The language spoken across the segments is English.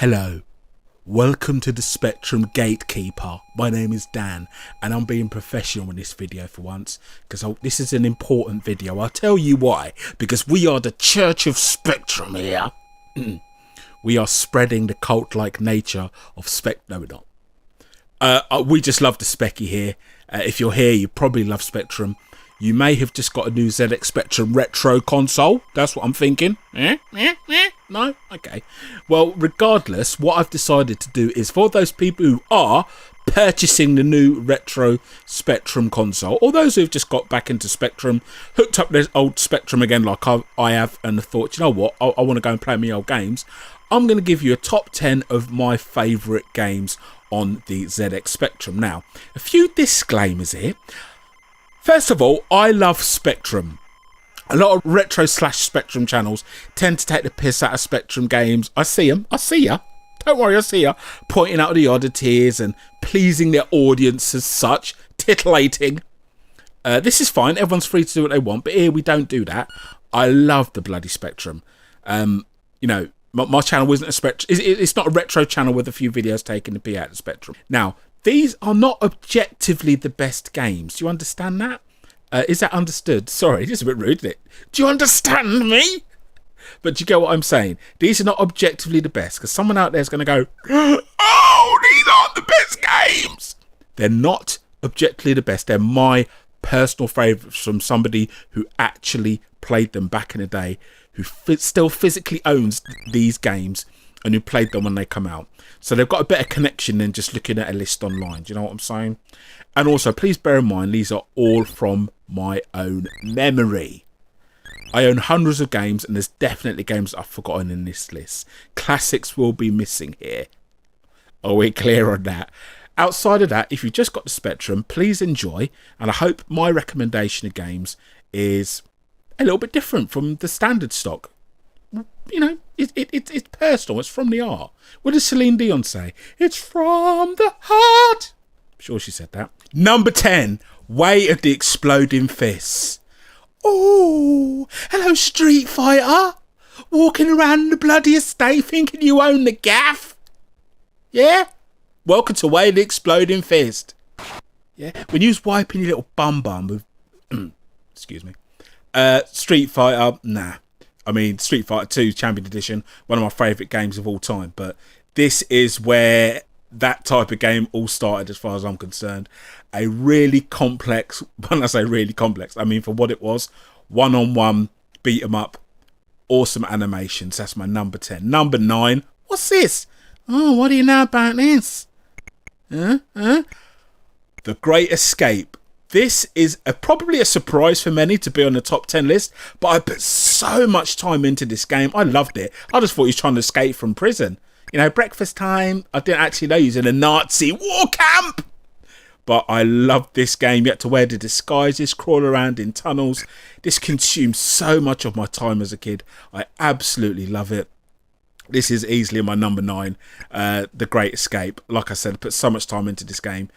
Hello, welcome to the Spectrum Gatekeeper. My name is Dan and I'm being professional in this video for once because this is an important video. I'll tell you why, because we are the Church of Spectrum here. We are spreading the cult-like nature of No, we're not. We just love the Specky here. If you're here, you probably love Spectrum. You may have just got a new ZX Spectrum retro console. That's what I'm thinking. No? Okay. Well, regardless, what I've decided to do is for those people who are purchasing the new retro Spectrum console, or those who've just got back into Spectrum, hooked up their old Spectrum again like I have, and thought, you know what, I want to go and play my old games, I'm going to give you a top 10 of my favourite games on the ZX Spectrum. Now, a few disclaimers here. First of all, I love Spectrum. A lot of retro / Spectrum channels tend to take the piss out of Spectrum games. I see them. I see ya. Don't worry, I see ya. Pointing out the oddities and pleasing their audience as such. Titillating. This is fine. Everyone's free to do what they want. But here we don't do that. I love the bloody Spectrum. You know, my channel isn't a Spectrum. It's not a retro channel with a few videos taking the pee out of the Spectrum. Now, these are not objectively the best games. Do you understand that? Is that understood? Sorry, this is a bit rude, isn't it? Do you understand me? But do you get what I'm saying? These are not objectively the best, because someone out there is going to go, oh, these aren't the best games. They're not objectively the best. They're my personal favourites from somebody who actually played them back in the day, who still physically owns these games and who played them when they come out. So they've got a better connection than just looking at a list online. Do you know what I'm saying? And also, please bear in mind, these are all from my own memory. I own hundreds of games, and there's definitely games I've forgotten in this list. Classics will be missing here. Are we clear on that? Outside of that, if you've just got the Spectrum, please enjoy. And I hope my recommendation of games is a little bit different from the standard stock. You know, it's personal. It's from the heart. What does Celine Dion say? It's from the heart. I'm sure she said that. Number 10, Way of the Exploding Fists. Oh, hello, Street Fighter. Walking around the bloody estate thinking you own the gaff. Yeah? Welcome to Way of the Exploding Fist. Yeah? When you was wiping your little bum with... excuse me. Street Fighter, nah. I mean, Street Fighter 2 Champion Edition, one of my favourite games of all time. But this is where that type of game all started, as far as I'm concerned. A really complex, when I say really complex, I mean for what it was, one-on-one, beat 'em up, awesome animations. That's my number 10. Number 9, what's this? Oh, what do you know about this? The Great Escape. This is probably a surprise for many to be on the top 10 list, but I put so much time into this game. I loved it. I just thought he was trying to escape from prison. You know, breakfast time. I didn't actually know he was in a Nazi war camp. But I loved this game. You had to wear the disguises, crawl around in tunnels. This consumed so much of my time as a kid. I absolutely love it. This is easily my number 9, The Great Escape. Like I said, I put so much time into this game.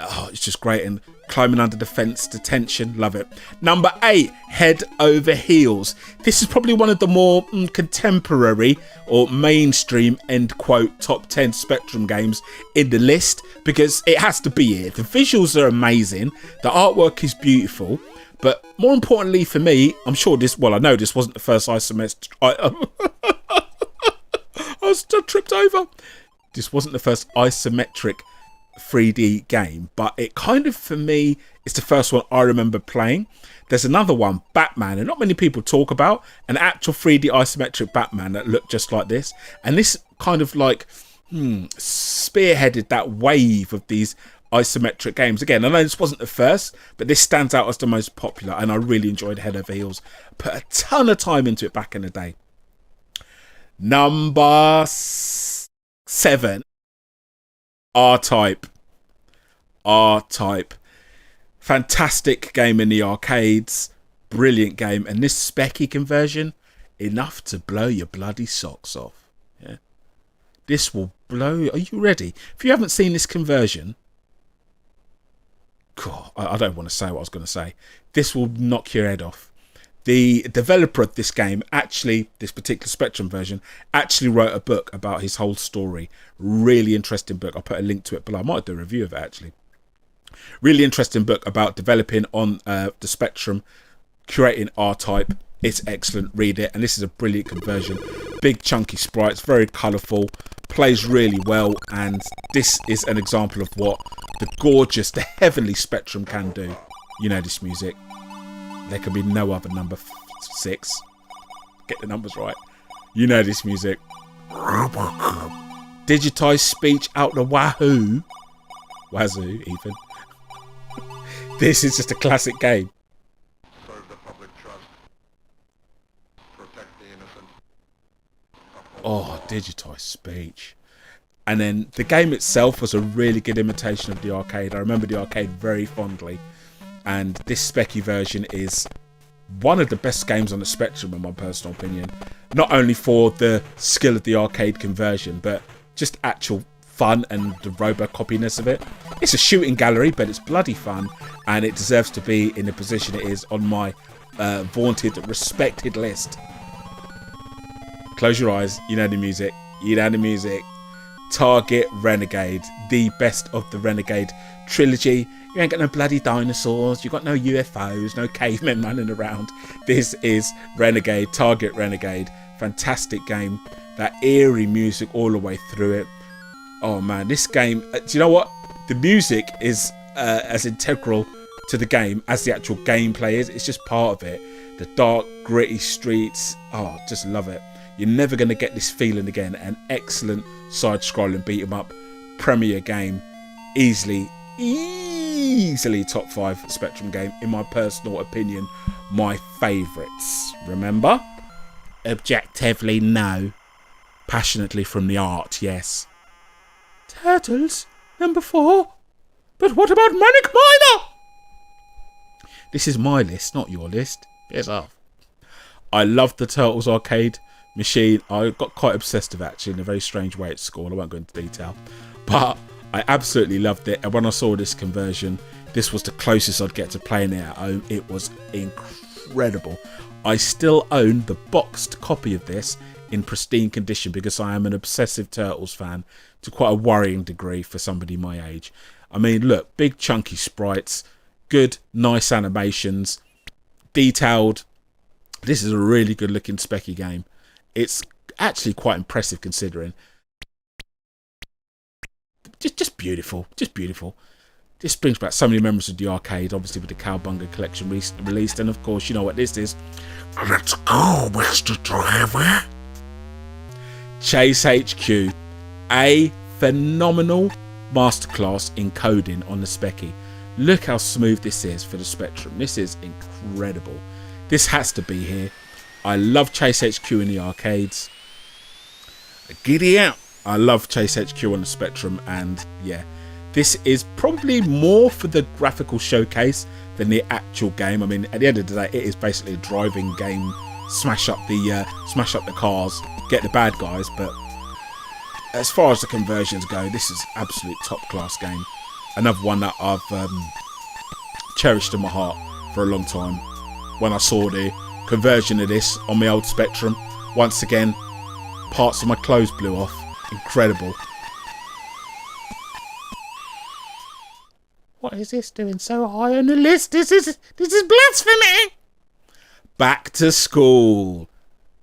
Oh, it's just great. And climbing under the fence, detention, love it. Number 8, Head Over Heels. This is probably one of the more contemporary or mainstream, end quote, top 10 Spectrum games in the list, because it has to be here. The visuals are amazing. The artwork is beautiful. But more importantly for me, I'm sure this, well, I know this wasn't the first isometric. I was tripped over. This wasn't the first isometric 3D game, but it kind of, for me, it's the first one I remember playing. There's another one, Batman, and not many people talk about, an actual 3D isometric Batman that looked just like this, and this kind of like spearheaded that wave of these isometric games. Again, I know this wasn't the first, but this stands out as the most popular, and I really enjoyed Head Over Heels. Put a ton of time into it back in the day. Number 7, R-Type. R-Type. Fantastic game in the arcades. Brilliant game. And this Specky conversion, enough to blow your bloody socks off. Yeah. This will blow... Are you ready? If you haven't seen this conversion... God, I don't want to say what I was going to say. This will knock your head off. The developer of this game, actually, this particular Spectrum version, actually wrote a book about his whole story. Really interesting book. I'll put a link to it below. I might do a review of it, actually. Really interesting book about developing on the Spectrum, curating R-Type. It's excellent. Read it. And this is a brilliant conversion. Big, chunky sprites, very colourful, plays really well. And this is an example of what the gorgeous, the heavenly Spectrum can do. You know this music. There can be no other number 6. Get the numbers right. You know this music. Robocop. Digitized speech out the wahoo. Wazoo, even. This is just a classic game. Serve the public trust. Protect the innocent. Oh, digitized speech. And then the game itself was a really good imitation of the arcade. I remember the arcade very fondly. And this specky version is one of the best games on the Spectrum, in my personal opinion. Not only for the skill of the arcade conversion, but just actual fun and the Robocopiness of it. It's a shooting gallery, but it's bloody fun, and it deserves to be in the position it is on my vaunted, respected list. Close your eyes. You know the music. You know the music. Target Renegade, the best of the Renegade trilogy. You ain't got no bloody dinosaurs, you got no UFOs, no cavemen running around. This is Renegade, Target Renegade. Fantastic game. That eerie music all the way through it. Oh man, this game, do you know what? The music is as integral to the game as the actual gameplay is. It's just part of it. The dark, gritty streets. Oh, just love it. You're never going to get this feeling again. An excellent side-scrolling beat-em-up premier game. Easily top 5 Spectrum game, in my personal opinion. My favourites. Remember? Objectively, no. Passionately from the art, yes. Turtles, number 4. But what about Manic Miner? This is my list, not your list. Piss off. I love the Turtles arcade machine. I got quite obsessed with it, actually, in a very strange way at school. I won't go into detail. But I absolutely loved it. And when I saw this conversion, this was the closest I'd get to playing it at home. It was incredible. I still own the boxed copy of this in pristine condition because I am an obsessive Turtles fan to quite a worrying degree for somebody my age. I mean, look, big chunky sprites, good, nice animations, detailed. This is a really good looking specky game. It's actually quite impressive considering. Just beautiful, just beautiful. This brings back so many memories of the arcade, obviously with the Cowbunga collection released, and of course, you know what this is. Let's go, Mr. Driver. Chase HQ, a phenomenal masterclass in coding on the Specky. Look how smooth this is for the Spectrum. This is incredible. This has to be here. I love Chase HQ in the arcades. Giddy out. I love Chase HQ on the Spectrum, and yeah, this is probably more for the graphical showcase than the actual game. I mean, at the end of the day, it is basically a driving game. Smash up the cars, get the bad guys. But as far as the conversions go, this is absolute top class game. Another one that I've cherished in my heart for a long time. When I saw the conversion of this on my old Spectrum, once again, parts of my clothes blew off. Incredible. What is this doing so high on the list? This is blasphemy. Back to school.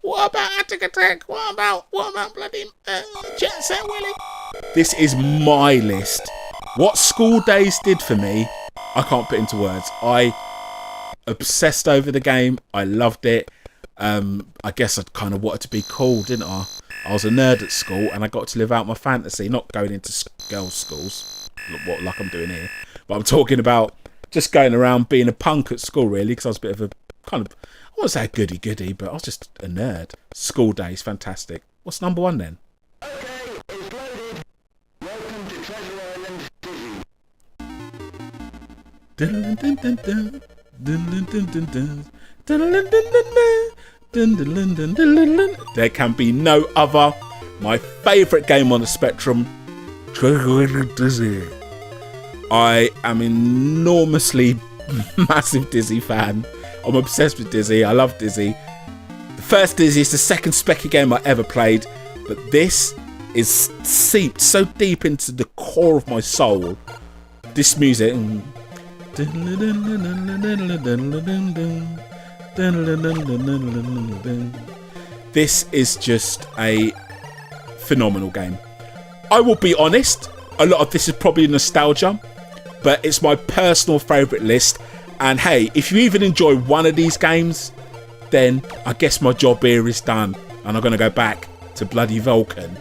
What about Attic Attack? What about bloody Jet Set Willy? This is my list. What school days did for me, I can't put into words. I obsessed over the game. I loved it. I guess I kind of wanted to be cool, didn't I? I was a nerd at school, and I got to live out my fantasy, not going into girls' schools, like I'm doing here. But I'm talking about just going around being a punk at school, really, because I was a bit of a kind of, I won't say a goody-goody, but I was just a nerd. School days, fantastic. What's number 1 then? Okay, it's loaded. Welcome to Treasure Island Dizzy. Dun, dun, dun, dun. Dun, dun, dun, dun, dun. Dun, dun, dun, dun, dun. Dun, dun, dun, dun, dun, dun, dun. There can be no other. My favourite game on the Spectrum, Treasure Island Dizzy. I am enormously massive Dizzy fan. I I'm obsessed with Dizzy. I love Dizzy. The first Dizzy is the second Specky game I ever played, but this is seeped so deep into the core of my soul. This music. This is just a phenomenal game. I will be honest, a lot of this is probably nostalgia, but it's my personal favourite list. And hey, if you even enjoy one of these games, then I guess my job here is done, and I'm going to go back to bloody Vulcan.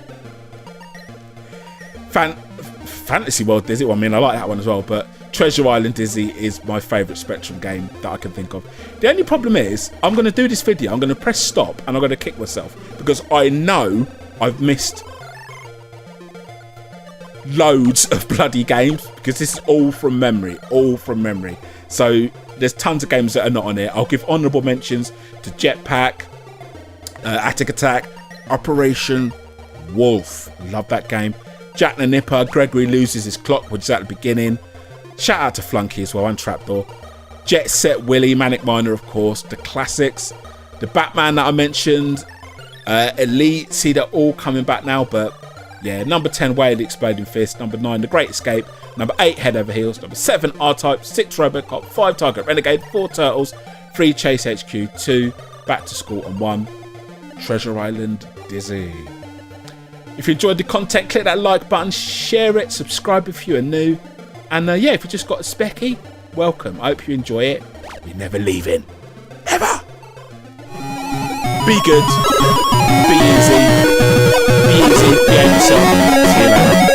Fantasy World Dizzy, well, I mean, I like that one as well, but Treasure Island Dizzy is my favourite Spectrum game that I can think of. The only problem is, I'm going to do this video, I'm going to press stop, and I'm going to kick myself, because I know I've missed loads of bloody games, because this is all from memory, So there's tons of games that are not on here. I'll give honourable mentions to Jetpack, Attic Attack, Operation Wolf, love that game. Jack the Nipper, Gregory Loses His Clock, which is at the beginning. Shout out to Flunky as well, and Trapdoor. Jet Set Willy, Manic Miner, of course, the classics. The Batman that I mentioned, Elite, see, they're all coming back now, but yeah, number 10, Way of the Exploding Fist. Number 9, The Great Escape. Number 8, Head Over Heels. Number 7, R-Type. 6, Robocop. 5, Target Renegade. 4, Turtles. 3, Chase HQ. 2, Back to School. And 1, Treasure Island Dizzy. If you enjoyed the content, click that like button, share it, subscribe if you are new. And yeah, if you just got a Specky, welcome. I hope you enjoy it. You're never leaving. Ever. Be good. Be easy. Be easy. Behave yourself. See you later.